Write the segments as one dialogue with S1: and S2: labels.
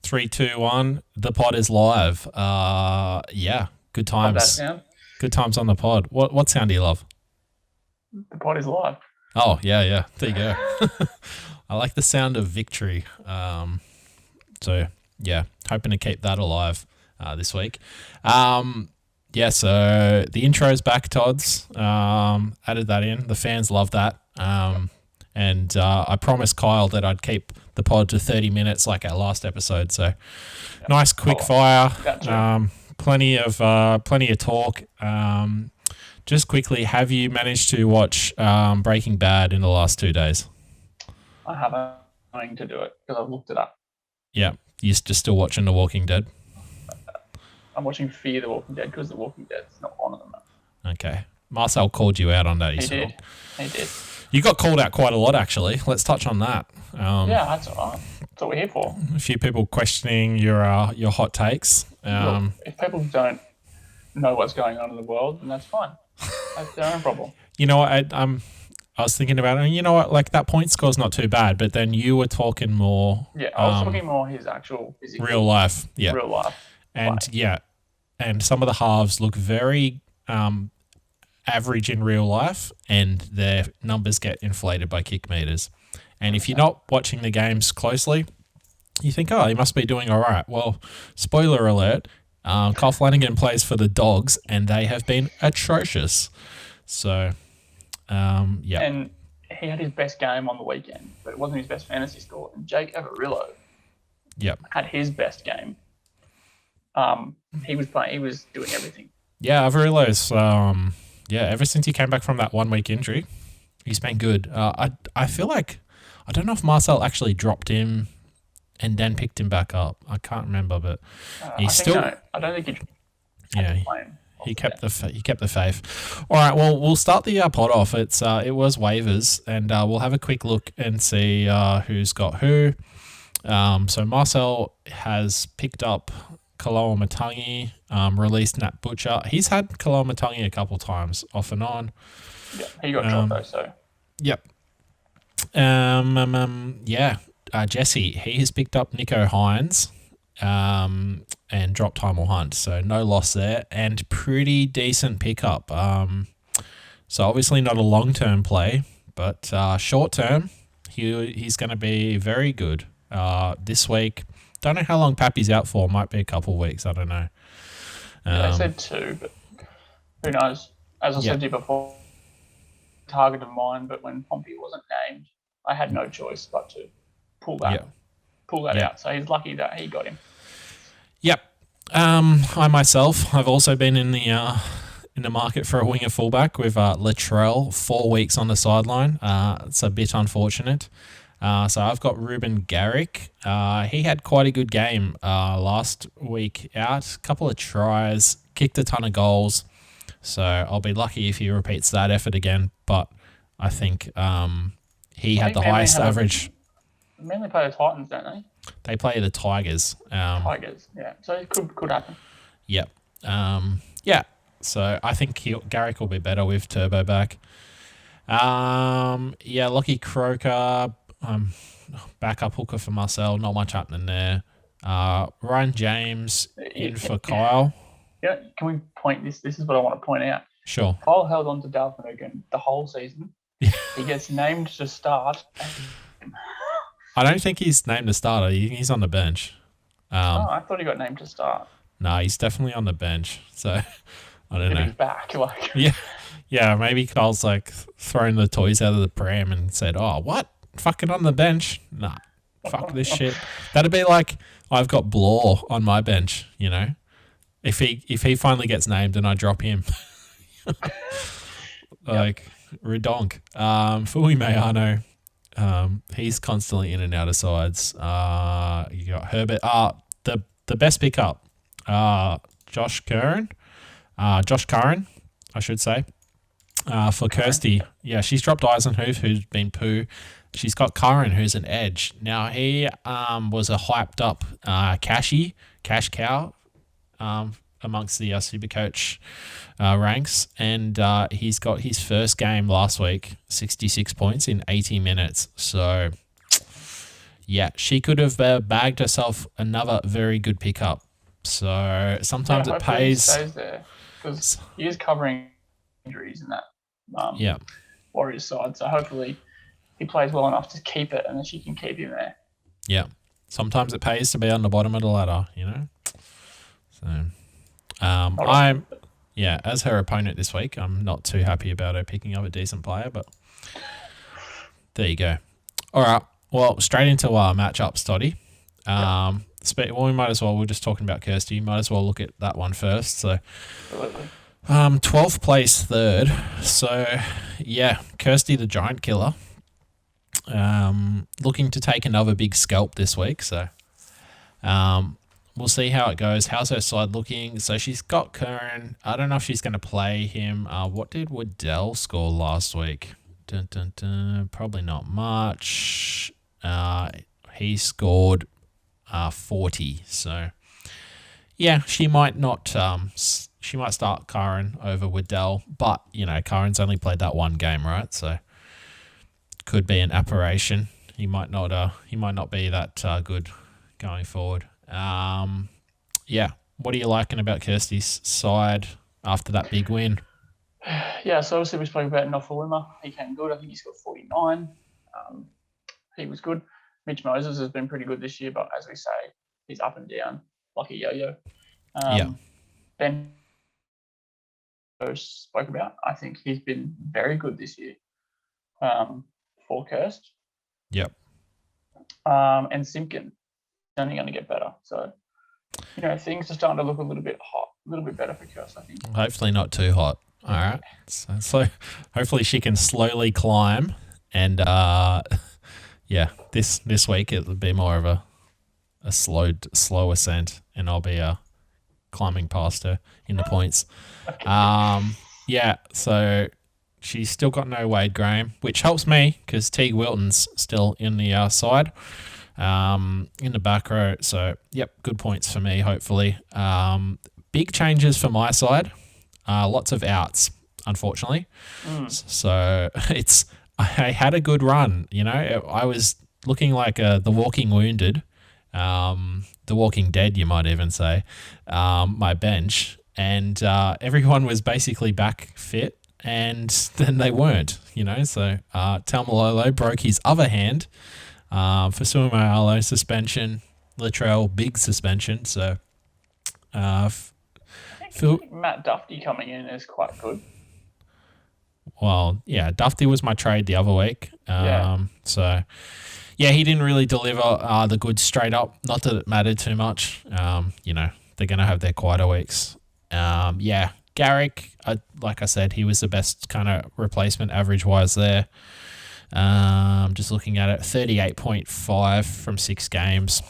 S1: 3, 2, 1. The pod is live. Yeah, good
S2: Love that
S1: times.
S2: sound.
S1: Good times on the pod. What sound do you love?
S2: The pod is live.
S1: Oh, yeah. There you go. I like the sound of victory. So, yeah, hoping to keep that alive this week. Yeah, so the intro's back, Todd's. Added that in. The fans love that. And I promised Kyle that I'd keep the pod to 30 minutes like our last episode. So nice quick fire. Plenty of talk. Just quickly, have you managed to watch Breaking Bad in the last 2 days?
S2: I haven't going to do it because I've looked it up.
S1: Yeah, you're just still watching The Walking Dead?
S2: I'm watching Fear the Walking Dead because The Walking Dead's not on at the moment.
S1: Okay. Marcel called you out on that.
S2: He did.
S1: You got called out quite a lot, actually. Let's touch on that.
S2: Yeah, that's all right. That's what we're here for.
S1: A few people questioning your hot takes.
S2: Look, if people don't know what's going on in the world, then that's fine. That's their own problem.
S1: You know what? I was thinking about it, and you know what? Like, that point score's not too bad, but then you were talking more.
S2: Yeah, I was talking more his actual physical.
S1: Real life. Yeah.
S2: Real life.
S1: And and some of the halves look very average in real life, and their numbers get inflated by kick meters. And if you're not watching the games closely, you think, oh, he must be doing all right. Well, spoiler alert, Kyle Flanagan plays for the Dogs, and they have been atrocious. So, yeah.
S2: And he had his best game on the weekend, but it wasn't his best fantasy score. And Jake Averillo had his best game. He was doing everything.
S1: Yeah, Averillo's, ever since he came back from that 1 week injury, he's been good. I feel like, I don't know if Marcel actually dropped him and then picked him back up. I can't remember, but he's still.
S2: I don't think he.
S1: He kept the faith. All right, well, we'll start the pod off. It was waivers, and we'll have a quick look and see who's got who. So Marcel has picked up Kaloa Matangi, released Nat Butcher. He's had Kaloa Matangi a couple times, off and on.
S2: Yeah, he got dropped though, so.
S1: Yep. Jesse, he has picked up Nico Hines and dropped Hymel Hunt, so no loss there, and pretty decent pickup. So obviously not a long-term play, but short-term, he's going to be very good this week. Don't know how long Pappy's out for. Might be a couple of weeks. I don't know.
S2: They said 2, but who knows? As I said to you before, target of mine, but when Pompey wasn't named, I had no choice but to pull that out. So he's lucky that he got him. Yep.
S1: I myself, I've also been in the market for a winger fullback with Latrell, 4 weeks on the sideline. It's a bit unfortunate. So I've got Ruben Garrick. He had quite a good game last week out. A couple of tries, kicked a ton of goals. So I'll be lucky if he repeats that effort again. But I think he had the highest average.
S2: Mainly play the Titans, don't they?
S1: They play the Tigers.
S2: Tigers, yeah. So it could happen.
S1: Yep. So I think Garrick will be better with Turbo back. Lockie Croker, backup hooker for Marcel. Not much happening there. Ryan James in for Kyle.
S2: Yeah, can we point this? This is what I want to point out.
S1: Sure.
S2: Kyle held on to Dalton Hogan the whole season. He gets named to start.
S1: I don't think he's named to starter. He's on the bench.
S2: I thought he got named to start.
S1: No, he's definitely on the bench. So I don't know.
S2: He's back, like.
S1: Yeah. Maybe Kyle's like thrown the toys out of the pram and said, "Oh, what? Fucking on the bench? Nah, fuck this shit." That'd be like I've got Blore on my bench. You know, if he finally gets named and I drop him, redonk. Fui Mayano. He's constantly in and out of sides. You got Herbert. The best pickup, Josh Curran, I should say, for Kirsty. Yeah, she's dropped Eisenhoof, who's been poo. She's got Curran, who's an edge. Now, he was a hyped up cash cow amongst the Supercoach ranks, and he's got his first game last week, 66 points in 80 minutes. So, yeah, she could have bagged herself another very good pickup. So sometimes it
S2: hopefully he
S1: pays.
S2: stays there because he is covering injuries in that
S1: Yeah,
S2: Warriors side. So hopefully he plays well enough to keep it, and then she can keep him there.
S1: yeah. Sometimes it pays to be on the bottom of the ladder, you know. So, as her opponent this week, I'm not too happy about her picking up a decent player, but there you go. All right. Well, straight into our matchups, Toddy. We might as well. We're just talking about Kirsty. You might as well look at that one first. So, 12th place third. So, yeah, Kirsty the Giant Killer. Looking to take another big scalp this week. So, we'll see how it goes. How's her side looking? So she's got Curran. I don't know if she's going to play him. What did Waddell score last week? Probably not much. He scored 40. So yeah, she might not. She might start Curran over Waddell, but you know, Curran's only played that one game, right? So could be an aberration. He might not. He might not be that good going forward. Yeah. What are you liking about Kirsty's side after that big win?
S2: Yeah, so obviously we spoke about Nofaluma. He came good. I think he's got 49. He was good. Mitch Moses has been pretty good this year, but as we say, he's up and down like a yo-yo. Ben spoke about. I think he's been very good this year for Kirst.
S1: Yep.
S2: And Simpkin only going to get better. So, you know, things are starting to look a little bit hot, a little bit better for Kirst, I think.
S1: Hopefully not too hot. All right. So hopefully she can slowly climb and this week it'll be more of a slow ascent and I'll be climbing past her in the points. So she's still got no Wade Graham, which helps me because Teague Wilton's still in the side. In the back row. So, yep, good points for me, hopefully. Big changes for my side. Lots of outs, unfortunately. So, I had a good run, you know. I was looking like the walking wounded, the walking dead, you might even say, my bench. And everyone was basically back fit, and then they weren't, you know. So, Talmalolo broke his other hand. For Sumayalo, suspension. Latrell, big suspension. So,
S2: I think Matt Duffy coming in is quite good.
S1: Well, yeah, Duffy was my trade the other week. So, yeah, he didn't really deliver the goods straight up. Not that it mattered too much. You know, they're going to have their quieter weeks. Garrick, like I said, he was the best kind of replacement average-wise there. Just looking at it, 38.5 from 6 games.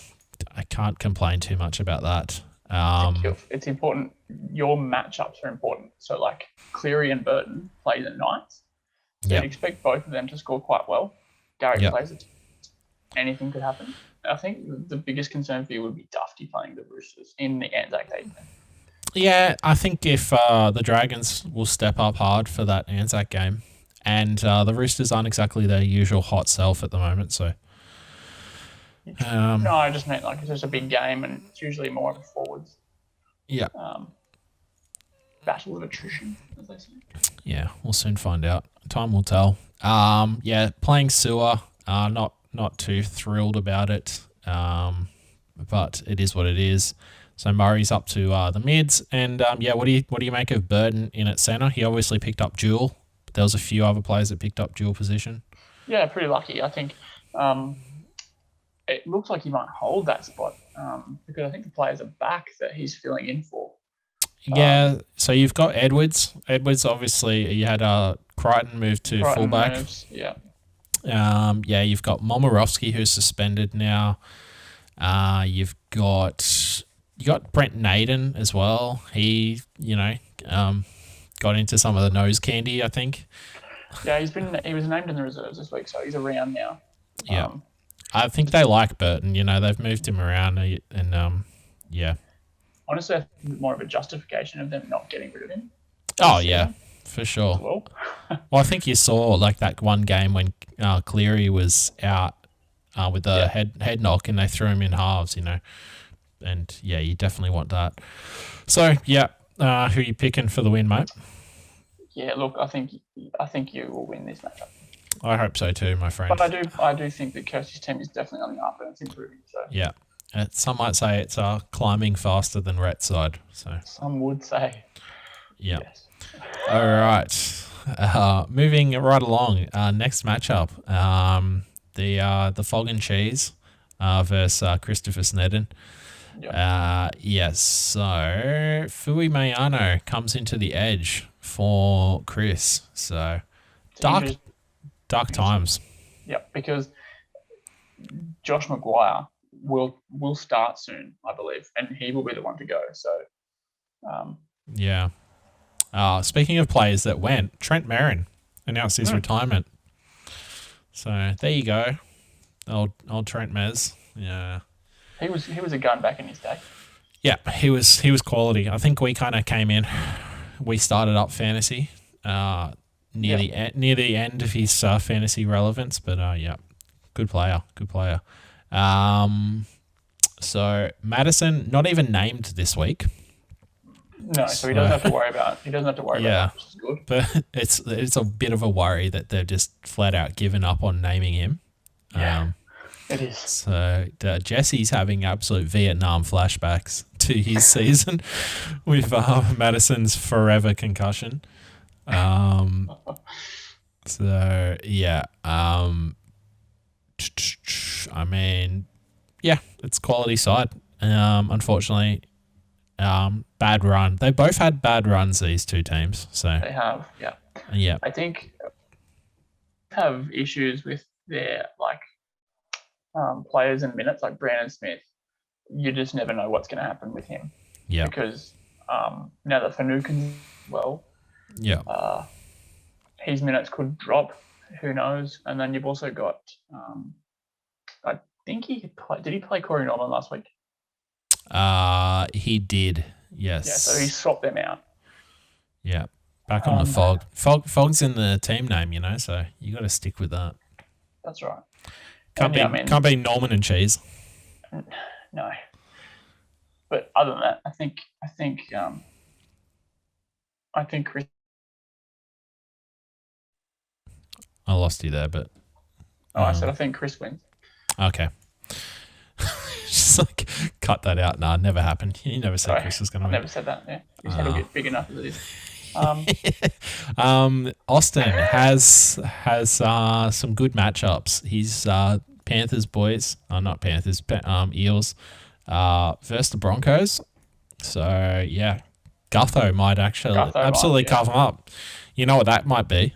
S1: I can't complain too much about that.
S2: It's important. Your matchups are important. So, like Cleary and Burton play the Knights. So you'd expect both of them to score quite well. Garrick plays it. Anything could happen. I think the biggest concern for you would be Duffy playing the Roosters in the Anzac Day.
S1: Yeah, I think if the Dragons will step up hard for that Anzac game. And the Roosters aren't exactly their usual hot self at the moment, so.
S2: No, I just meant like it's just a big game, and it's usually more of a forwards.
S1: Yeah.
S2: Battle of attrition, as they say.
S1: Yeah, we'll soon find out. Time will tell. Playing Sewer, not too thrilled about it, but it is what it is. So Murray's up to the mids, and what do you make of Burton in at centre? He obviously picked up dual. There was a few other players that picked up dual position. Yeah,
S2: pretty lucky. I think it looks like he might hold that spot because I think the players are back that he's filling in for.
S1: So you've got Edwards. Edwards, obviously, you had Crichton move to fullback. You've got Momorowski, who's suspended now. You've got Brent Naden as well. He, got into some of the nose candy, I think.
S2: Yeah, he was named in the reserves this week, so he's around now.
S1: Yeah. I think they like Burton. They've moved him around and
S2: Honestly, I think more of a justification of them not getting rid of him.
S1: Oh, yeah, for sure. Well, I think you saw like that one game when Cleary was out with the head knock, and they threw him in halves, And yeah, you definitely want that. So yeah, who are you picking for the win, mate?
S2: Yeah, look, I think you will win this matchup.
S1: I hope so too, my friend.
S2: But I do think that Kirsty's team is definitely on the up and it's improving. So
S1: yeah, some might say it's climbing faster than Rhett's side. So
S2: some would say.
S1: Yeah.
S2: Yes.
S1: All right. Moving right along. Next matchup. The Fog and Cheese versus Christopher Snedden. Yes. So Fui Mayano comes into the edge for Chris. So dark times.
S2: Yep, because Josh Maguire will start soon, I believe, and he will be the one to go. So
S1: yeah. Speaking of players that went, Trent Merrin announced his retirement. So there you go. Old Trent Mez. Yeah.
S2: He was a gun back in his day.
S1: Yeah, he was quality. I think we kind of came in. We started up fantasy near the end of his fantasy relevance, but yeah, good player. So Madison not even named this week.
S2: No, so he doesn't have to worry about. Which is good.
S1: But it's a bit of a worry that they've just flat out given up on naming him.
S2: Yeah. It is.
S1: So Jesse's having absolute Vietnam flashbacks to his season with Madison's forever concussion. So yeah, I mean, yeah, it's quality side. Unfortunately, bad run. They both had bad runs, these two teams. So
S2: they have, yeah.
S1: Yeah.
S2: I think have issues with their players and minutes, like Brandon Smith. You just never know what's going to happen with him.
S1: Yeah.
S2: Because now that Finucane's his minutes could drop. Who knows? And then you've also got, I think did he play Corey Norman last week?
S1: He did. Yes.
S2: Yeah. So he swapped them out.
S1: Yeah. Back on the Fog. Fog's in the team name, so you got to stick with that.
S2: That's right.
S1: Can't be Norman and Cheese.
S2: No. But other than that, I think Chris.
S1: I lost you there, but.
S2: I said I think Chris wins.
S1: Okay. Just cut that out. Nah, never happened. You never said Chris was going to win.
S2: I never said that. Yeah, his head will get big enough as it is.
S1: Austin has some good matchups. He's Panthers boys, not Panthers, Eels, versus the Broncos. So yeah, Gutho might absolutely cover them up. You know what that might be?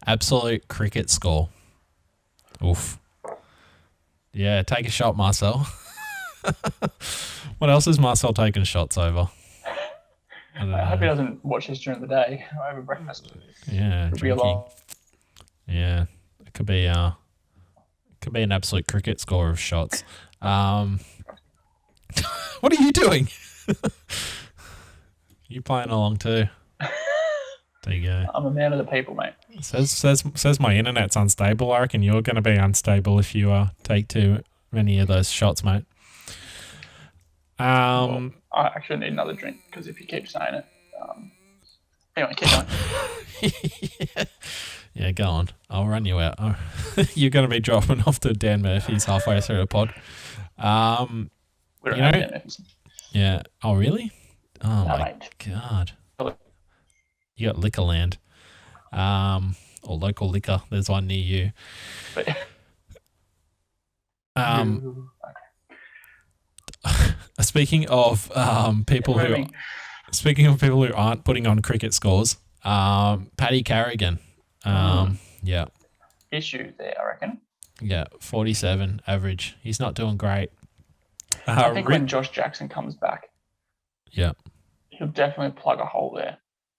S1: Absolute cricket score. Oof. Yeah, take a shot, Marcel. What else is Marcel taking shots over?
S2: I hope he doesn't watch this during the day over breakfast.
S1: Yeah, drinking. Yeah, it could be an absolute cricket score of shots. What are you doing? You playing along too? There you go.
S2: I'm a man of the people, mate.
S1: Says my internet's unstable. I reckon you're going to be unstable if you take too many of those shots, mate.
S2: Well, I actually need another drink because if you keep saying it, anyway, keep going.
S1: Yeah, go on. I'll run you out. You're going to be dropping off to Dan Murphy's halfway through the pod.
S2: We don't have Dan Murphy's.
S1: Yeah. Oh, really? Oh,
S2: no,
S1: my
S2: mate.
S1: God. You got Liquorland. Or local liquor. There's one near you. Speaking of people who aren't putting on cricket scores, Paddy Carrigan. Yeah.
S2: Issue there, I reckon.
S1: Yeah, 47 average. He's not doing great.
S2: I think when Josh Jackson comes back,
S1: yeah,
S2: he'll definitely plug a hole there.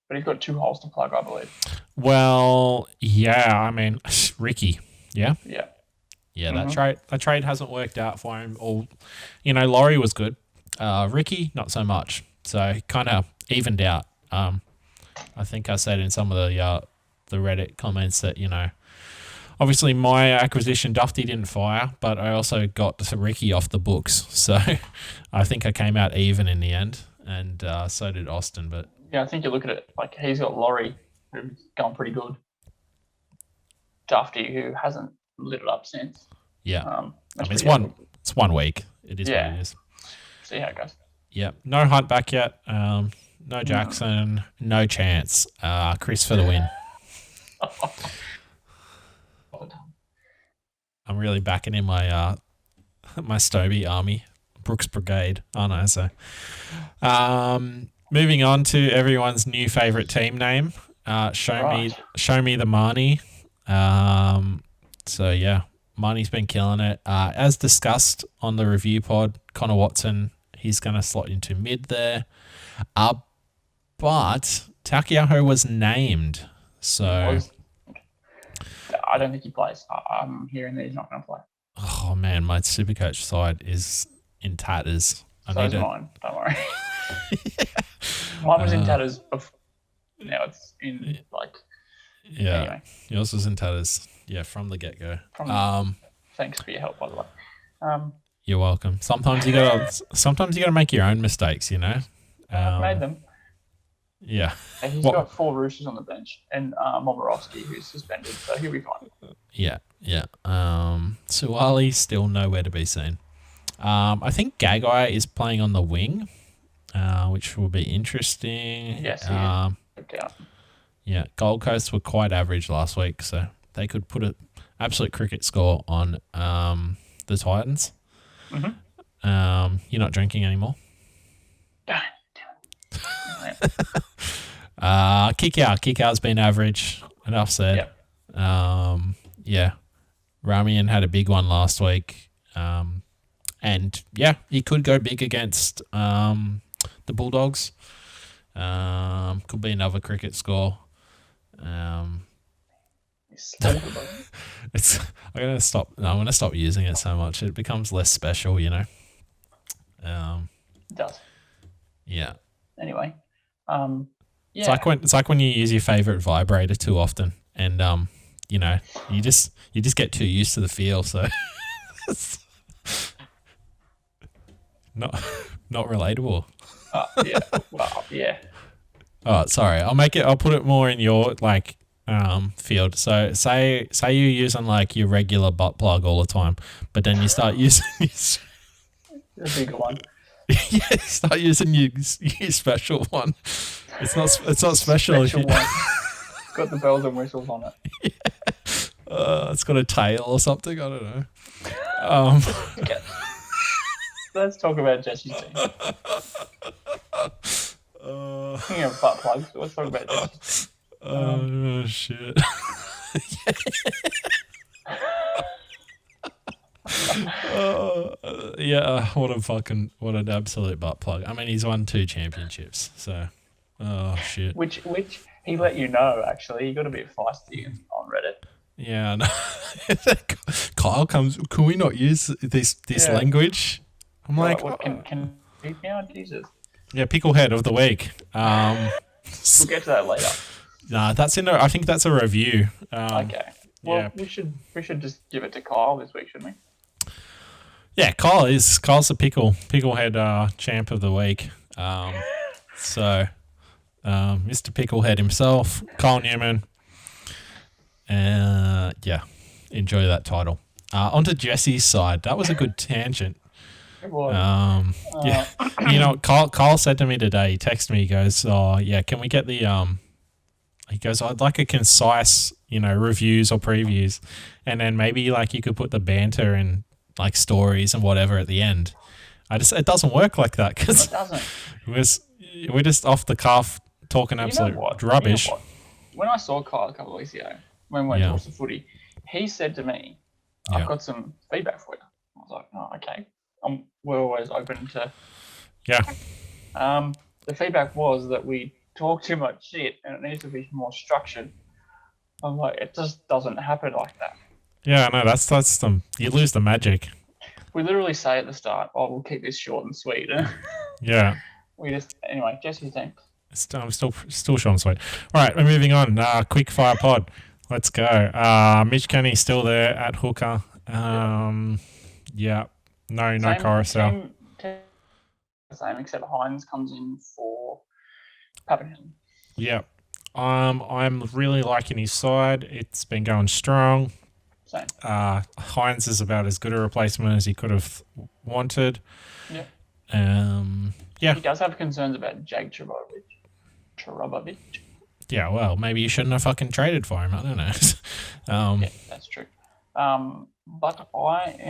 S2: But he's got 2 holes to plug, I believe.
S1: Well, yeah, I mean, Ricky, yeah?
S2: Yeah.
S1: Yeah, that trade hasn't worked out for him. Laurie was good. Ricky, not so much. So kind of evened out. I think I said in some of the Reddit comments that, obviously my acquisition Dufty didn't fire, but I also got Ricky off the books, so I think I came out even in the end, and so did Austin. But
S2: yeah, I think you look at it like he's got Laurie, who's gone pretty good. Dufty, who hasn't lit it up since.
S1: Yeah, I mean it's 1 week. It is what it is.
S2: See how it goes.
S1: Yeah, no Hunt back yet. No Jackson, no chance. Chris for the win. I'm really backing in my my Stobie army, Brooks Brigade. Oh no, so moving on to everyone's new favourite team name. Show me the Marnie. So yeah, Marnie's been killing it. As discussed on the review pod, Connor Watson, he's going to slot into mid there. But Takiaho was named, so
S2: I don't think he plays. I'm hearing that he's not going to play.
S1: Oh man, my Supercoach side is in tatters.
S2: Mine. Don't worry. Mine was in tatters before. Now it's in
S1: Yeah.
S2: Anyway.
S1: Yours was in tatters. Yeah, from the get go.
S2: Thanks for your help, by the way.
S1: You're welcome. Sometimes you gotta make your own mistakes, you know.
S2: I've made them.
S1: Yeah.
S2: And he's got 4 Roosters on the bench and Momorowski, who's suspended, so he'll be fine.
S1: Yeah. Suwali still nowhere to be seen. I think Gagai is playing on the wing, which will be interesting.
S2: Yes,
S1: yeah, Gold Coast were quite average last week, so they could put an absolute cricket score on the Titans.
S2: Mm-hmm.
S1: You're not drinking anymore? Kickout's been average. Enough said.
S2: Yep.
S1: Ramian had a big one last week. And yeah, he could go big against the Bulldogs. Could be another cricket score. I'm gonna stop using it so much. It becomes less special, you know.
S2: It does.
S1: Yeah.
S2: Anyway,
S1: It's like when you use your favorite vibrator too often, and you know, you just get too used to the feel. So not relatable.
S2: Yeah. Well, yeah.
S1: Oh, sorry. I'll put it more in your field. So say you're using like your regular butt plug all the time, but then you start using
S2: the bigger one.
S1: Yeah, start using your special one. It's not special.
S2: Special one. Got the bells and whistles on it.
S1: Yeah. It's got a tail or something. I don't know.
S2: Okay. Let's talk about Jesse's team. Speaking of butt plugs, let's talk about Jesse's.
S1: Oh shit. Yeah, what an absolute butt plug. I mean, he's won 2 championships, so shit.
S2: Which he let you know, actually. He got a bit feisty on Reddit.
S1: Yeah, no. Kyle comes, can we not use this language? I'm like,
S2: what, can he now? Jesus.
S1: Yeah, picklehead of the week.
S2: We'll get to that later.
S1: Nah, I think that's a review.
S2: Okay. Well, we should just give it to Kyle this week, shouldn't we?
S1: Yeah, Kyle's the picklehead champ of the week. So Mr. Picklehead himself, Kyle Newman. Yeah, enjoy that title. Onto Jesse's side. That was a good tangent. Yeah, you know, Kyle said to me today. He texted me. He goes, "Oh, yeah, can we get the He goes, I'd like a concise, reviews or previews, and then maybe like you could put the banter and like stories and whatever at the end." It doesn't work like that because we're just off the cuff talking absolute rubbish.
S2: When I saw Kyle a couple of weeks ago, when we went to watch the footy, he said to me, "I've got some feedback for you." I was like, "Oh, okay." We're always open to.
S1: Yeah.
S2: The feedback was that we talk too much shit and it needs to be more structured. I'm like, it just doesn't happen like that.
S1: Yeah, no, that's you lose the magic.
S2: We literally say at the start, "Oh, we'll keep this short and sweet."
S1: Yeah.
S2: Anyway, Jesse's team.
S1: I'm still short and sweet. All right, we're moving on. Quick fire pod. Let's go. Mitch Kenny's still there at hooker. Yeah. No Carousel.
S2: Same, except Hines comes in for Pappenhausen.
S1: Yeah. I'm really liking his side. It's been going strong.
S2: Same.
S1: Hines is about as good a replacement as he could have wanted.
S2: Yeah.
S1: Yeah.
S2: He does have concerns about Jag Trubovich.
S1: Yeah, well, maybe you shouldn't have fucking traded for him. I don't know.
S2: Yeah, that's true. But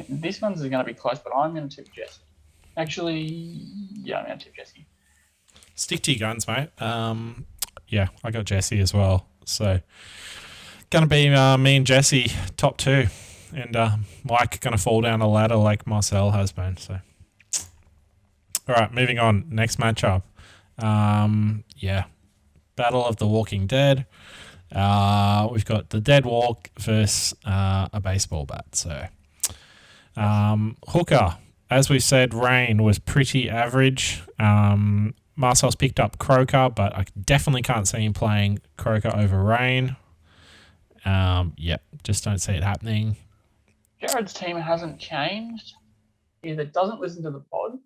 S2: this one's going to be close, but I'm going to tip Jesse. Actually, yeah, I'm going to tip Jesse.
S1: Stick to your guns, mate. Yeah, I got Jesse as well. So, going to be me and Jesse top two. And Mike going to fall down the ladder like Marcel has been. So, all right, moving on. Next matchup. Yeah. Battle of the Walking Dead. We've got the Dead Walk versus a baseball bat. So, hooker, as we said, Rain was pretty average. Marcel's picked up Croker, but I definitely can't see him playing Croker over Rain. Yeah, just don't see it happening.
S2: Jared's team hasn't changed. He either doesn't listen to the pod.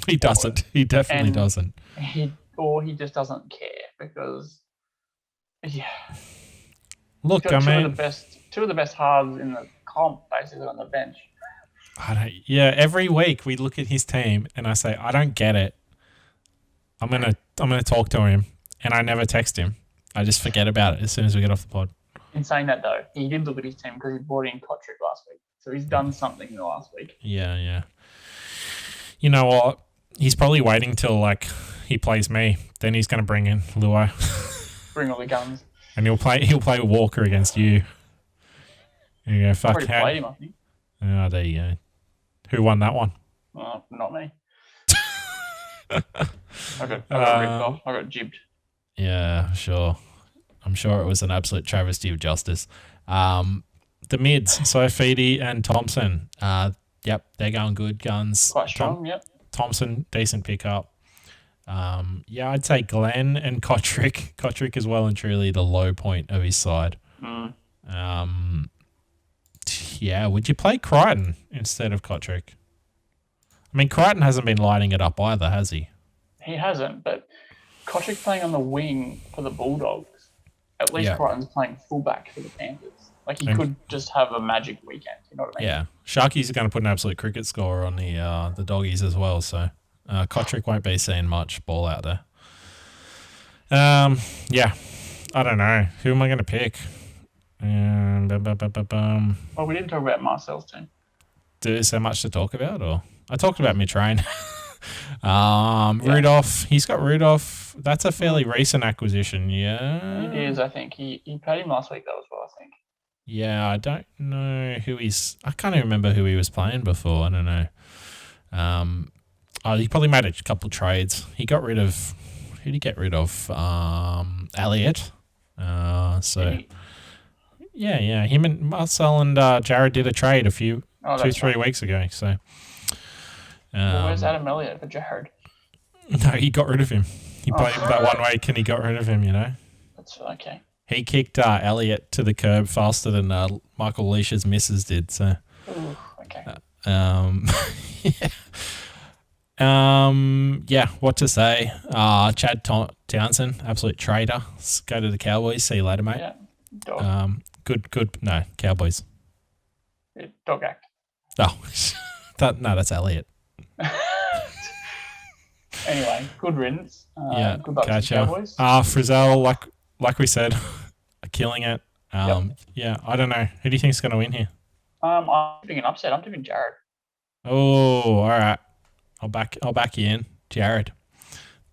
S1: He doesn't. He definitely doesn't.
S2: He just doesn't care because, yeah.
S1: Look,
S2: two of the best halves in the comp basically on the bench.
S1: Every week we look at his team and I say, I don't get it. I'm gonna talk to him, and I never text him. I just forget about it as soon as we get off the pod.
S2: In saying that though, he did look at his team because he brought in Kotrick last week, so he's done something in the last week.
S1: Yeah. You know what? He's probably waiting till he plays me. Then he's gonna bring in Luai.
S2: Bring all the guns.
S1: And he'll play Walker against you. And you go, fuck.
S2: Already played him, I think.
S1: Oh, there you go. Who won that one?
S2: Not me. I got ripped off. I got jibbed.
S1: Yeah, sure. I'm sure it was an absolute travesty of justice. The mids, Saifidi and Thompson. Yep, they're going good guns.
S2: Quite strong, yep.
S1: Thompson, decent pickup. Yeah, I'd say Glenn and Kotrick. Kotrick is well and truly the low point of his side. Yeah, would you play Crichton instead of Kotrick? I mean, Crichton hasn't been lighting it up either, has he?
S2: He hasn't, but Kotrick playing on the wing for the Bulldogs. At least Crichton's playing fullback for the Panthers. He could just have a magic weekend, you know what I mean? Yeah.
S1: Sharkies are going to put an absolute cricket score on the Doggies as well, so Kotrick won't be seeing much ball out there. Yeah, I don't know. Who am I going to pick?
S2: Well, we didn't talk about Marcel's team.
S1: Is there much to talk about? Or I talked about Mitch Rain. Rudolph. He's got Rudolph. That's a fairly recent acquisition, yeah?
S2: It is, I think. He played him last week, though, as well, I think.
S1: Yeah, I don't know who he's... I can't even remember who he was playing before. I don't know. He probably made a couple trades. He got rid of... Who did he get rid of? Elliot. Yeah. Him and Marcel and Jared did a trade 2-3 weeks ago. So...
S2: where's Adam Elliott for Jared?
S1: No, he got rid of him. He played that 1 week and he got rid of him, you know?
S2: That's okay.
S1: He kicked Elliott to the curb faster than Michael Leish's missus did. So,
S2: ooh, okay.
S1: Yeah, what to say? Chad Townsend, absolute traitor. Let's go to the Cowboys. See you later, mate.
S2: Yeah, dog.
S1: Good. No, Cowboys.
S2: Yeah, dog act.
S1: Oh, that's Elliott.
S2: Anyway, good riddance. Good luck to the Cowboys.
S1: Frizzell, like we said, killing it. Yeah, I don't know. Who do you think is going to win here?
S2: I'm tipping an upset. I'm tipping Jared.
S1: Oh, all right. I'll back you in, Jared.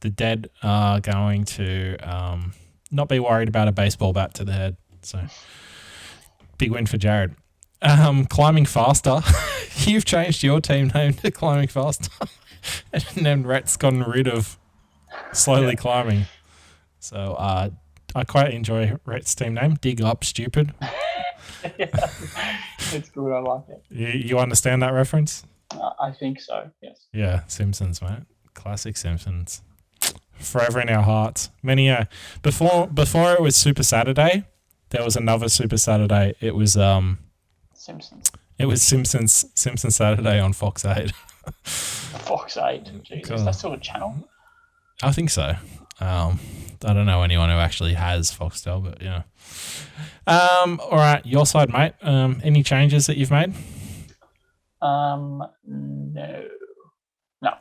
S1: The Dead are going to not be worried about a baseball bat to the head. So, big win for Jared. Climbing Faster. You've changed your team name to Climbing Faster. And then Rhett's gotten rid of Slowly Climbing. So I quite enjoy Rhett's team name. Dig Up Stupid.
S2: Yeah, it's good. I like it.
S1: You understand that reference?
S2: I think so, yes.
S1: Yeah, Simpsons, mate. Classic Simpsons. Forever in our hearts. Before it was Super Saturday, there was another Super Saturday. It was
S2: Simpsons.
S1: It was Simpsons Saturday on Fox 8.
S2: Fox 8. Jesus, that's still a channel?
S1: I think so. I don't know anyone who actually has Foxtel, but yeah. All right, your side, mate. Any changes that you've made?
S2: No. No,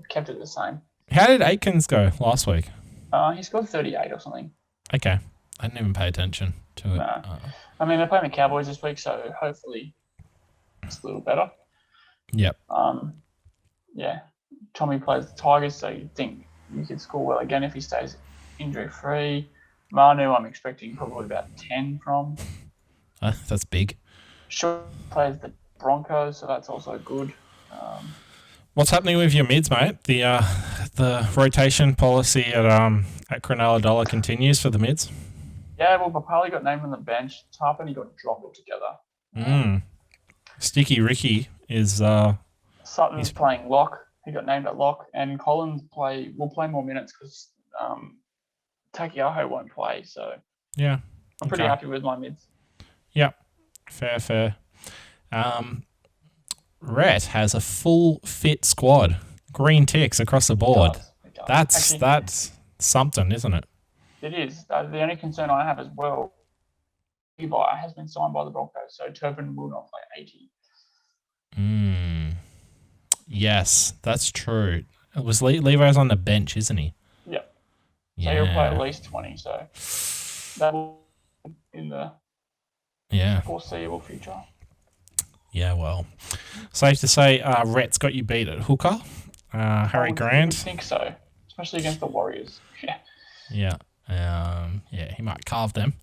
S2: kept it the same.
S1: How did Aikens go last week?
S2: He scored 38 or something.
S1: Okay. I didn't even pay attention to it.
S2: No. I mean, they're playing the Cowboys this week, so hopefully it's a little better.
S1: Yep.
S2: Yeah. Tommy plays the Tigers, so you'd think you could score well again if he stays injury-free. Manu, I'm expecting probably about 10 from.
S1: That's big.
S2: Shaw plays the Broncos, so that's also good.
S1: What's happening with your mids, mate? The rotation policy at Cronulla Dollar continues for the mids?
S2: Yeah, well, Papali got named on the bench. Tarpany got dropped altogether.
S1: Sticky Ricky is...
S2: Sutton's playing lock. He got named at lock. And Collins will play more minutes because Takiaho won't play. So
S1: yeah,
S2: I'm pretty happy with my mids.
S1: Yep, fair. Rhett has a full fit squad. Green ticks across the board.
S2: It does.
S1: That's something, isn't it?
S2: It is. The only concern I have as well, Levi has been signed by the Broncos, so Turpin will not play 80.
S1: Yes, that's true. It was Levi's on the bench, isn't he?
S2: Yep.
S1: Yeah.
S2: So he'll play at least 20, so that will in the foreseeable future.
S1: Yeah, well, safe to say Rhett's got you beat at hooker. Harry Grant.
S2: I think so, especially against the Warriors.
S1: Yeah. He might carve them.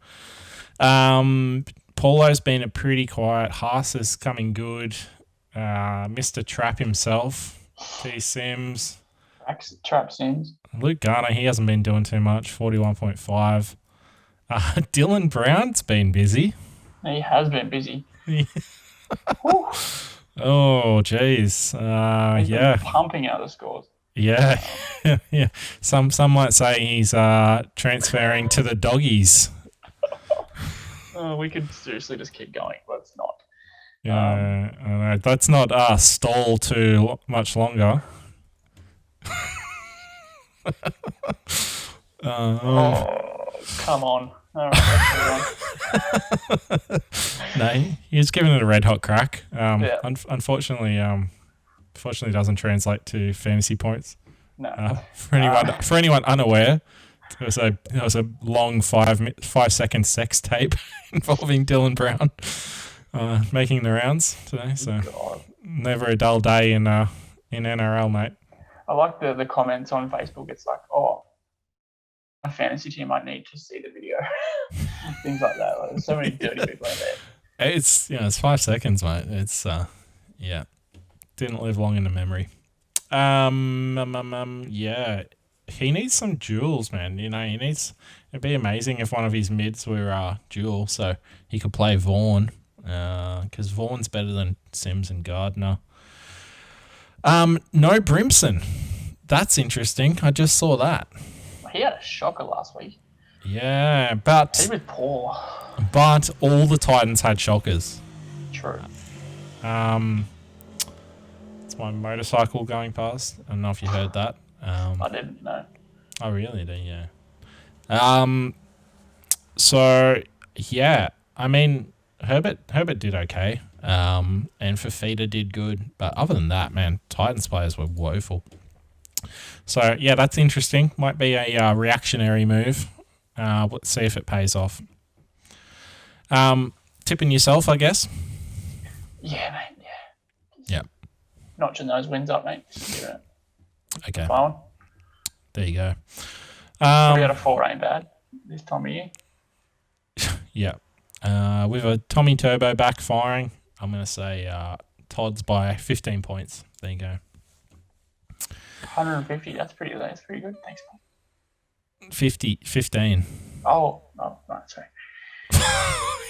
S1: Paulo's been pretty quiet. Haas is coming good. Mr. Trap himself. T. Sims.
S2: Trap Sims.
S1: Luke Garner, he hasn't been doing too much. 41.5. Dylan Brown's been busy.
S2: He has been busy.
S1: Oh, jeez.
S2: He's been pumping out the scores.
S1: Yeah. Yeah. Some might say he's transferring to the doggies.
S2: We could seriously just keep going, but it's not.
S1: Yeah, let's not stall too much longer.
S2: Come on. All right,
S1: no, he's giving it a red hot crack. Unfortunately, doesn't translate to fantasy points.
S2: No.
S1: For anyone unaware, it was a long 5-second sex tape involving Dylan Brown making the rounds today. So never a dull day in NRL, mate.
S2: I like the comments on Facebook. It's like, my fantasy team, I need to see the video. Things like that. There's so many dirty people out there.
S1: It's 5 seconds, mate. It's didn't live long in the memory. Yeah. He needs some duels, man. It'd be amazing if one of his mids were dual, so he could play Vaughan. Because Vaughan's better than Sims and Gardner. No Brimson. That's interesting. I just saw that.
S2: He had a shocker last week.
S1: Yeah, but
S2: he was poor.
S1: But all the Titans had shockers.
S2: True.
S1: It's my motorcycle going past. I don't know if you heard that.
S2: I didn't know.
S1: I really do, yeah. So yeah, I mean Herbert did okay. And Fafita did good, but other than that, man, Titans players were woeful. So yeah, that's interesting. Might be a reactionary move. Let's see if it pays off. Tipping yourself, I guess.
S2: Yeah, mate.
S1: Yeah.
S2: Notching those wins up, mate.
S1: Okay.
S2: Fine.
S1: There you go.
S2: We had a 4 ain't bad this time of year.
S1: Yeah. With a Tommy Turbo back firing, I'm going to say Todd's by 15 points. There you go.
S2: 150. That's pretty good. Thanks, mate.
S1: 15.
S2: Oh, sorry.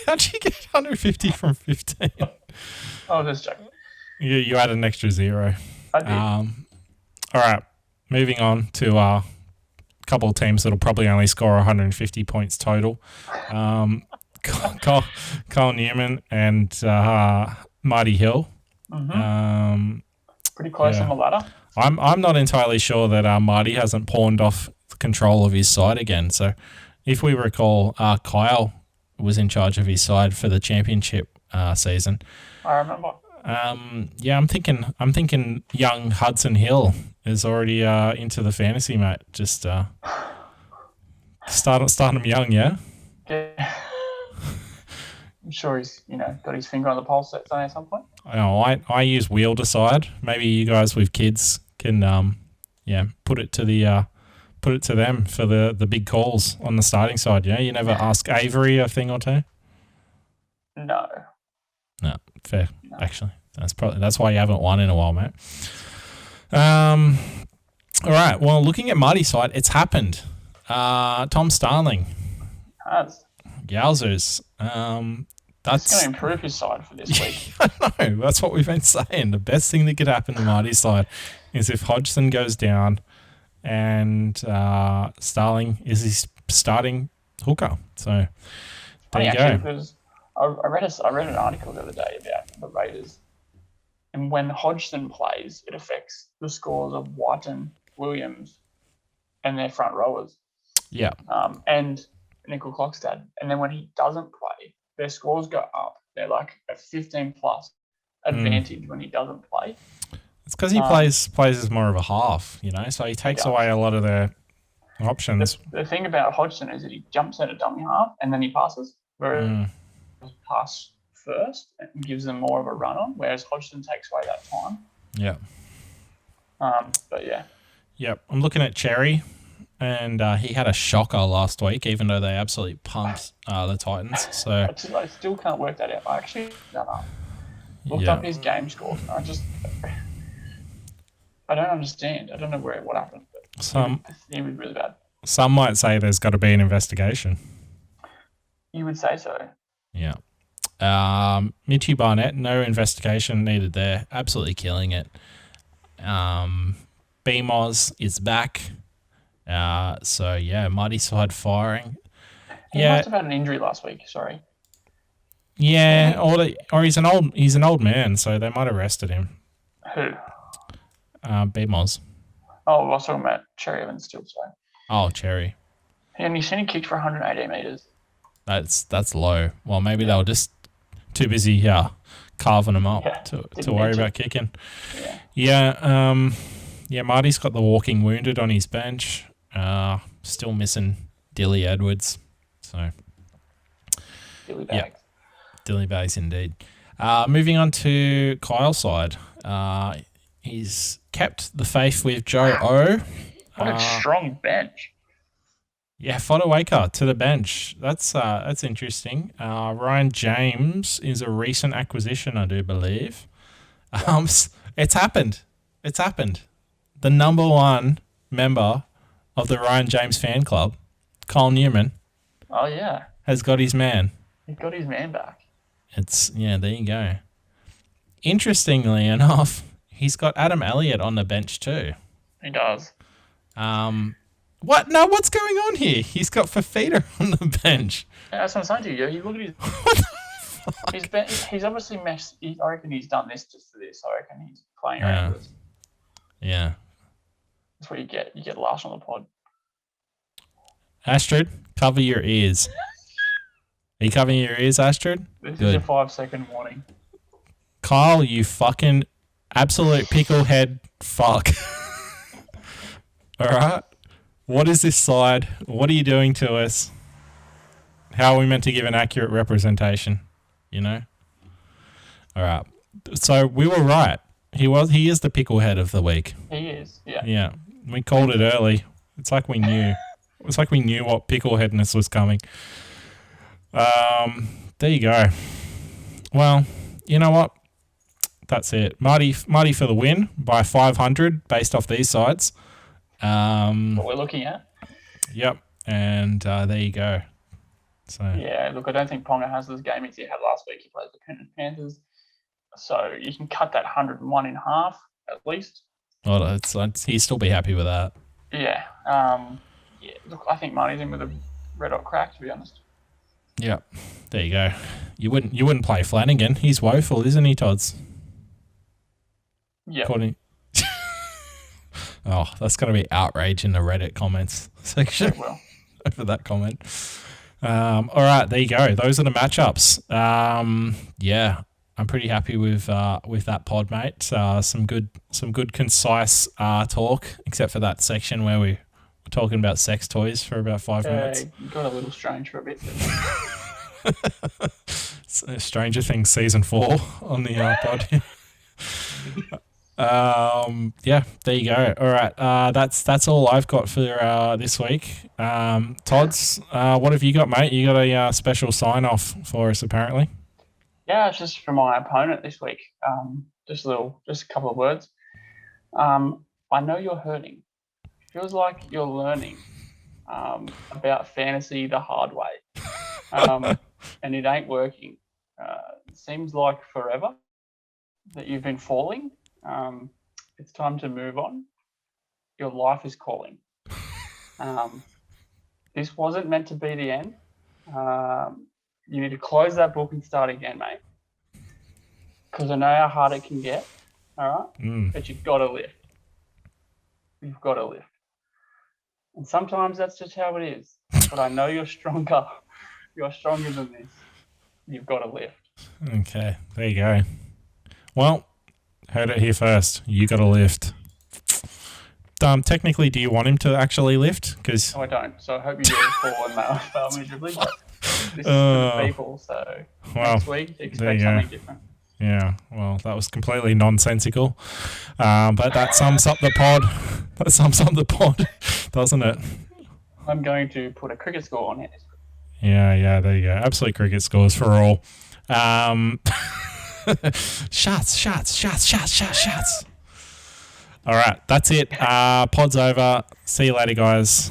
S1: How'd you get 150 from 15?
S2: I was just joking.
S1: You add an extra 0.
S2: I did.
S1: All right. Moving on to a couple of teams that'll probably only score 150 points total.
S3: Cole Newman and Marty Hill.
S2: Pretty close on the ladder.
S3: I'm not entirely sure that Marty hasn't pawned off control of his side again. So, if we recall, Kyle was in charge of his side for the championship season.
S2: I remember.
S3: I'm thinking young Hudson Hill is already into the fantasy, mate. Just start him young, yeah.
S2: Yeah. I'm sure he's got his finger on the pulse at some point.
S3: I use wheel decide. Maybe you guys with kids can put it to them for the big calls on the starting side. Yeah, you never ask Avery a thing or two.
S2: No,
S3: fair. No. Actually, that's why you haven't won in a while, mate. All right. Well, looking at Marty's side, it's happened. Tom Starling.
S2: Has.
S3: Yowzers. That's
S2: going to improve his side for this week.
S3: I know. That's what we've been saying. The best thing that could happen to Marty's side is if Hodgson goes down and Starling is his starting hooker. So there you go.
S2: Because I read an article the other day about the Raiders, and when Hodgson plays, it affects the scores of Whiten, Williams, and their front rowers.
S3: Yeah.
S2: And Nickel Clockstad. And then when he doesn't play, their scores go up. They're like a 15 plus advantage when he doesn't play.
S3: It's because he plays as more of a half, so he takes away a lot of their options.
S2: The thing about Hodgson is that he jumps at a dummy half and then he passes, whereas pass first and gives them more of a run on, whereas Hodgson takes away that time.
S3: Yeah.
S2: But yeah.
S3: Yep. I'm looking at Cherry. And he had a shocker last week, even though they absolutely pumped the Titans. So
S2: I still can't work that out. I actually looked up his game scores. And I don't understand. I don't know what happened. But he was really bad.
S3: Some might say there's got to be an investigation.
S2: You would say so.
S3: Yeah. Mitchie Barnett, no investigation needed there. Absolutely killing it. BMOS is back. Mighty side firing.
S2: He must have had an injury last week. Sorry.
S3: Yeah, or he's an old man, so they might have rested him.
S2: Who?
S3: BMOS.
S2: Oh, I was talking about Cherry Evans still. So.
S3: Oh, Cherry.
S2: And you seen he kicked for 180 meters.
S3: That's low. Well, maybe they were just too busy carving him up to worry about kicking. Yeah. Marty's got the walking wounded on his bench. Still missing Dilly Edwards. So
S2: Dilly Bags.
S3: Dilly Bags indeed. Moving on to Kyle's side. He's kept the faith with Joe O.
S2: What a strong bench.
S3: Yeah, Fodawaker to the bench. That's interesting. Ryan James is a recent acquisition, I do believe. It's happened. The number one member of the Ryan James fan club, Cole Newman.
S2: Oh yeah.
S3: Has got his man.
S2: He's got his man back.
S3: There you go. Interestingly enough, he's got Adam Elliott on the bench too.
S2: He does.
S3: What? No, what's going on here? He's got Fafita on the bench.
S2: Yeah, that's what I'm saying to you. You look at his.
S3: What the fuck?
S2: He's obviously messed. I reckon he's done this just for this. I reckon he's playing around with this.
S3: Yeah.
S2: That's what you get. You get last on the pod.
S3: Astrid, cover your ears. Are you covering your ears, Astrid?
S2: This is your 5-second warning.
S3: Kyle, you fucking absolute picklehead fuck. All right? What is this side? What are you doing to us? How are we meant to give an accurate representation? All right. So we were right. He is the picklehead of the week.
S2: He is, yeah.
S3: Yeah. We called it early. It's like we knew. It's like we knew what pickleheadness was coming. There you go. Well, you know what? That's it. Marty for the win by 500 based off these sides.
S2: What we're looking at.
S3: Yep. And there you go. So
S2: yeah, look, I don't think Ponga has this game as he had last week. He plays the Penrith Panthers. So you can cut that 101 in half at least.
S3: Well, he'd still be happy with that.
S2: Yeah. Look, I think Marty's in with a red hot crack, to be honest.
S3: Yeah, there you go. You wouldn't play Flanagan. He's woeful, isn't he, Tods?
S2: Yeah.
S3: Oh, that's going to be outrage in the Reddit comments section over that comment. All right, there you go. Those are the matchups. Yeah, I'm pretty happy with that pod, mate. Some good concise talk, except for that section where we were talking about sex toys for about 5 minutes.
S2: It got a little strange for a bit.
S3: Stranger Things season 4 on the pod. Yeah, there you go. All right, that's all I've got for this week. Tods, what have you got, mate? You got a special sign off for us, apparently.
S2: Yeah, it's just for my opponent this week. Just a couple of words. I know you're hurting. Feels like you're learning about fantasy the hard way, and it ain't working. It seems like forever that you've been falling. It's time to move on. Your life is calling. This wasn't meant to be the end. You need to close that book and start again, mate. Because I know how hard it can get. All right, but you've got to lift. You've got to lift. And sometimes that's just how it is. But I know you're stronger. You're stronger than this. You've got to lift.
S3: Okay, there you go. Well, heard it here first. You got to lift. Technically, do you want him to actually lift? Because
S2: no, I don't. So I hope you do fall and fail miserably. But this is for the people. So next week, expect something different.
S3: Yeah, well, that was completely nonsensical. But that sums up the pod. That sums up the pod, doesn't it?
S2: I'm going to put a cricket score on it.
S3: Yeah, there you go. Absolute cricket scores for all. Shots. All right, that's it. Pod's over. See you later, guys.